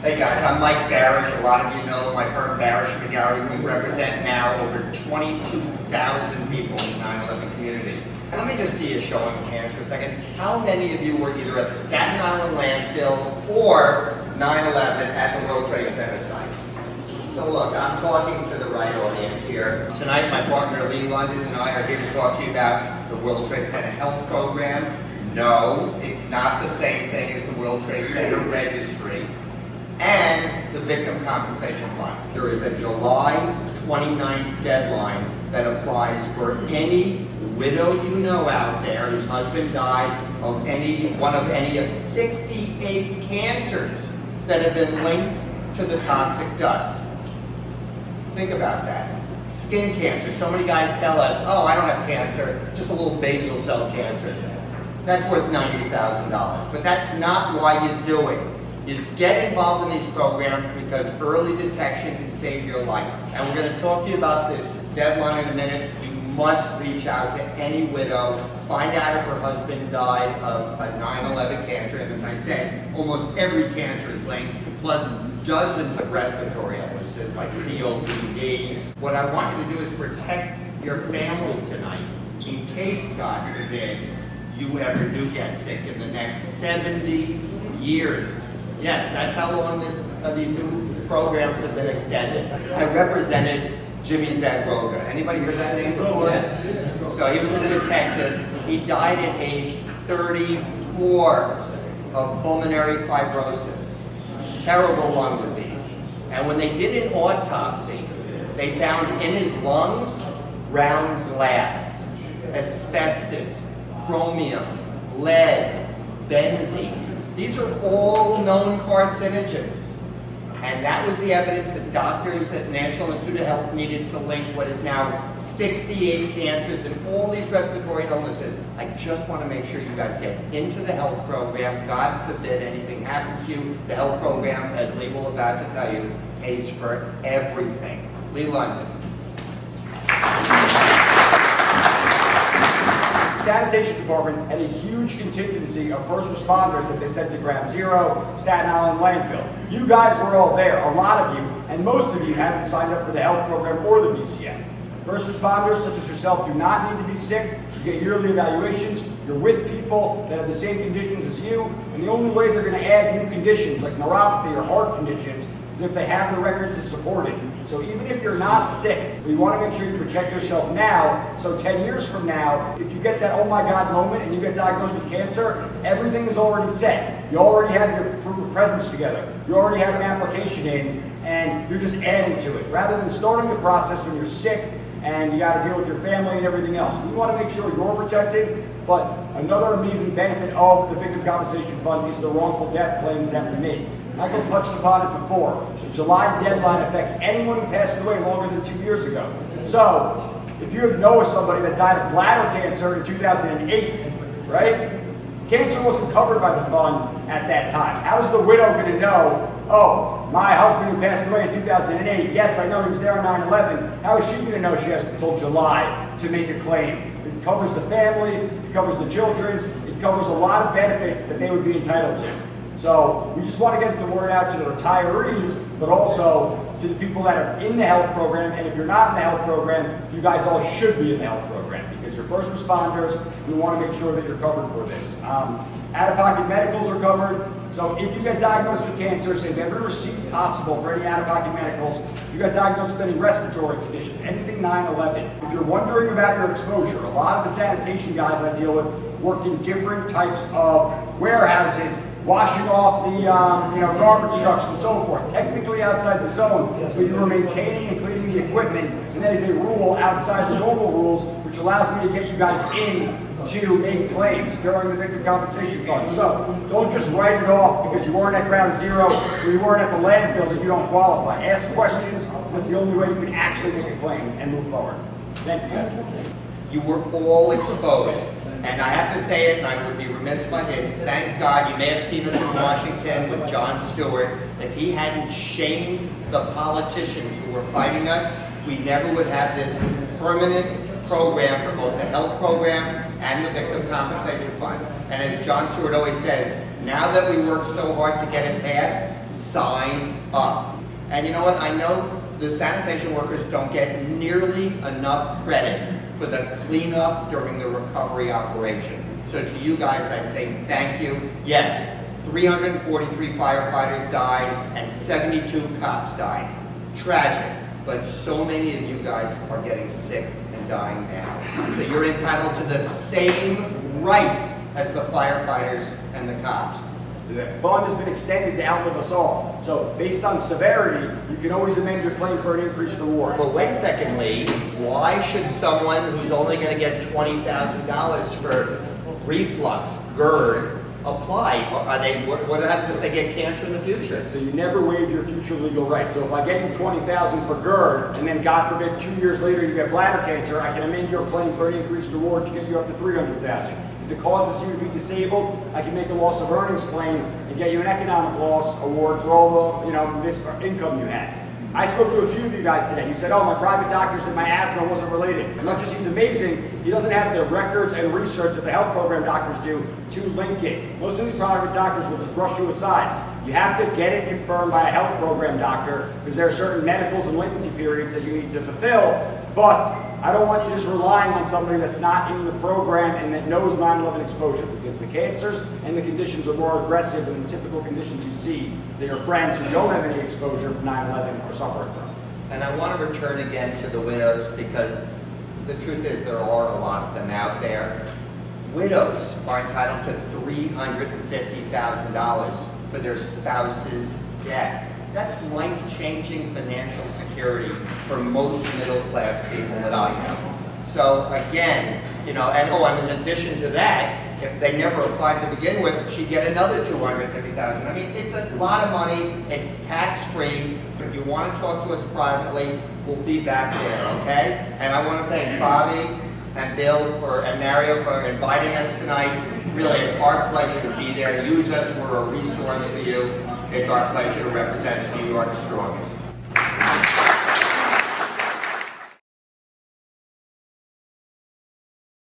Hey guys, I'm Mike Barasch. A lot of you know my firm Barasch McGarry. We represent now over 22,000 people in the 9/11 community. And let me just see a show of hands for a second. How many of you were either at the Staten Island landfill or 9/11 at the World Trade Center site? So look, I'm talking to the right audience here. Tonight my partner Lee London and I are here to talk to you about the World Trade Center Health Program. No, it's not the same thing as the World Trade Center Registry and the Victim Compensation Fund. There is a July 29th deadline that applies for any widow you know out there whose husband died of one of 68 cancers that have been linked to the toxic dust. Think about that. Skin cancer. So many guys tell us, oh, I don't have cancer, just a little basal cell cancer. That's worth $90,000. But that's not why you do it. You get involved in these programs because early detection can save your life. And we're going to talk to you about this deadline in a minute. You must reach out to any widow, find out if her husband died of a 9/11 cancer. And as I said, almost every cancer is linked, plus dozens of respiratory illnesses like COPD. What I want you to do is protect your family tonight in case, God forbid, you ever do get sick in the next 70 years. Yes, that's how long these new programs have been extended. I represented Jimmy Zagroga. Anybody heard that name before? Yes. So he was a detective. He died at age 34 of pulmonary fibrosis, terrible lung disease. And when they did an autopsy, they found in his lungs ground glass, asbestos, chromium, lead, benzene. These are all known carcinogens. And that was the evidence that doctors at National Institute of Health needed to link what is now 68 cancers and all these respiratory illnesses. I just want to make sure you guys get into the health program. God forbid anything happens to you. The health program, as Lee will about to tell you, pays for everything. Lee London. Sanitation department had a huge contingency of first responders that they sent to Ground Zero, Staten Island landfill. You guys were all there, a lot of you, and most of you haven't signed up for the health program or the VCF. First responders such as yourself do not need to be sick. You get yearly evaluations. You're with people that have the same conditions as you, and the only way they're going to add new conditions like neuropathy or heart conditions is if they have the records to support it. So even if you're not sick, we want to make sure you protect yourself now, so 10 years from now, if you get that oh my God moment and you get diagnosed with cancer, everything is already set. You already have your proof of presence together. You already have an application in, and you're just adding to it. Rather than starting the process when you're sick and you got to deal with your family and everything else. We want to make sure you're protected, but another amazing benefit of the Victim Compensation Fund is the wrongful death claims that we make. Michael touched upon it before. The July deadline affects anyone who passed away longer than 2 years ago. So, if you know somebody that died of bladder cancer in 2008, right? Cancer wasn't covered by the fund at that time. How is the widow going to know, oh, my husband who passed away in 2008, yes, I know he was there on 9/11. How is she going to know she has until July to make a claim? It covers the family, it covers the children, it covers a lot of benefits that they would be entitled to. So we just want to get the word out to the retirees, but also to the people that are in the health program. And if you're not in the health program, you guys all should be in the health program because you're first responders. We want to make sure that you're covered for this. Out-of-pocket medicals are covered. So if you get diagnosed with cancer, save every receipt possible for any out-of-pocket medicals. If you got diagnosed with any respiratory conditions, anything 9/11. If you're wondering about your exposure, a lot of the sanitation guys I deal with work in different types of warehouses, washing off the garbage trucks and so forth, technically outside the zone, so you are maintaining and cleaning the equipment, and that is a rule outside the normal rules, which allows me to get you guys in to make claims during the Victim Compensation Fund. So don't just write it off because you weren't at Ground Zero or you weren't at the landfill that you don't qualify. Ask questions, because that's the only way you can actually make a claim and move forward. Thank you, guys. You were all exposed. And I have to say it, and I would be remiss if I didn't. Thank God, you may have seen us in Washington with Jon Stewart. If he hadn't shamed the politicians who were fighting us, we never would have this permanent program for both the health program and the Victim Compensation Fund. And as Jon Stewart always says, now that we worked so hard to get it passed, sign up. And you know what? I know the sanitation workers don't get nearly enough credit for the cleanup during the recovery operation. So to you guys, I say thank you. Yes, 343 firefighters died and 72 cops died. Tragic, but so many of you guys are getting sick and dying now. So you're entitled to the same rights as the firefighters and the cops. The fund has been extended to outlive us all. So based on severity, you can always amend your claim for an increased reward. But wait a second, Lee. Why should someone who's only going to get $20,000 for reflux, GERD, apply? Are they? What happens if they get cancer in the future? So you never waive your future legal right. So if I get you $20,000 for GERD, and then God forbid 2 years later you get bladder cancer, I can amend your claim for an increased reward to get you up to $300,000. If it causes you to be disabled, I can make a loss of earnings claim and get you an economic loss award for all the this income you had. I spoke to a few of you guys today. You said, oh, my private doctor said my asthma wasn't related. As much as he's amazing, he doesn't have the records and research that the health program doctors do to link it. Most of these private doctors will just brush you aside. You have to get it confirmed by a health program doctor because there are certain medicals and latency periods that you need to fulfill. But I don't want you just relying on somebody that's not in the program and that knows 9/11 exposure, because the cancers and the conditions are more aggressive than the typical conditions you see that your friends who don't have any exposure from 9/11 are suffering from. And I want to return again to the widows, because the truth is there are a lot of them out there. Widows are entitled to $350,000 for their spouse's death. That's life-changing financial security for most middle-class people that I know. So again, and in addition to that, if they never applied to begin with, she'd get another $250,000. I mean, it's a lot of money. It's tax-free. If you want to talk to us privately, we'll be back there, okay? And I want to thank Bobby and Bill and Mario for inviting us tonight. Really, it's our pleasure to be there. Use us. We're a resource for you. It's our pleasure to represent New York's strongest.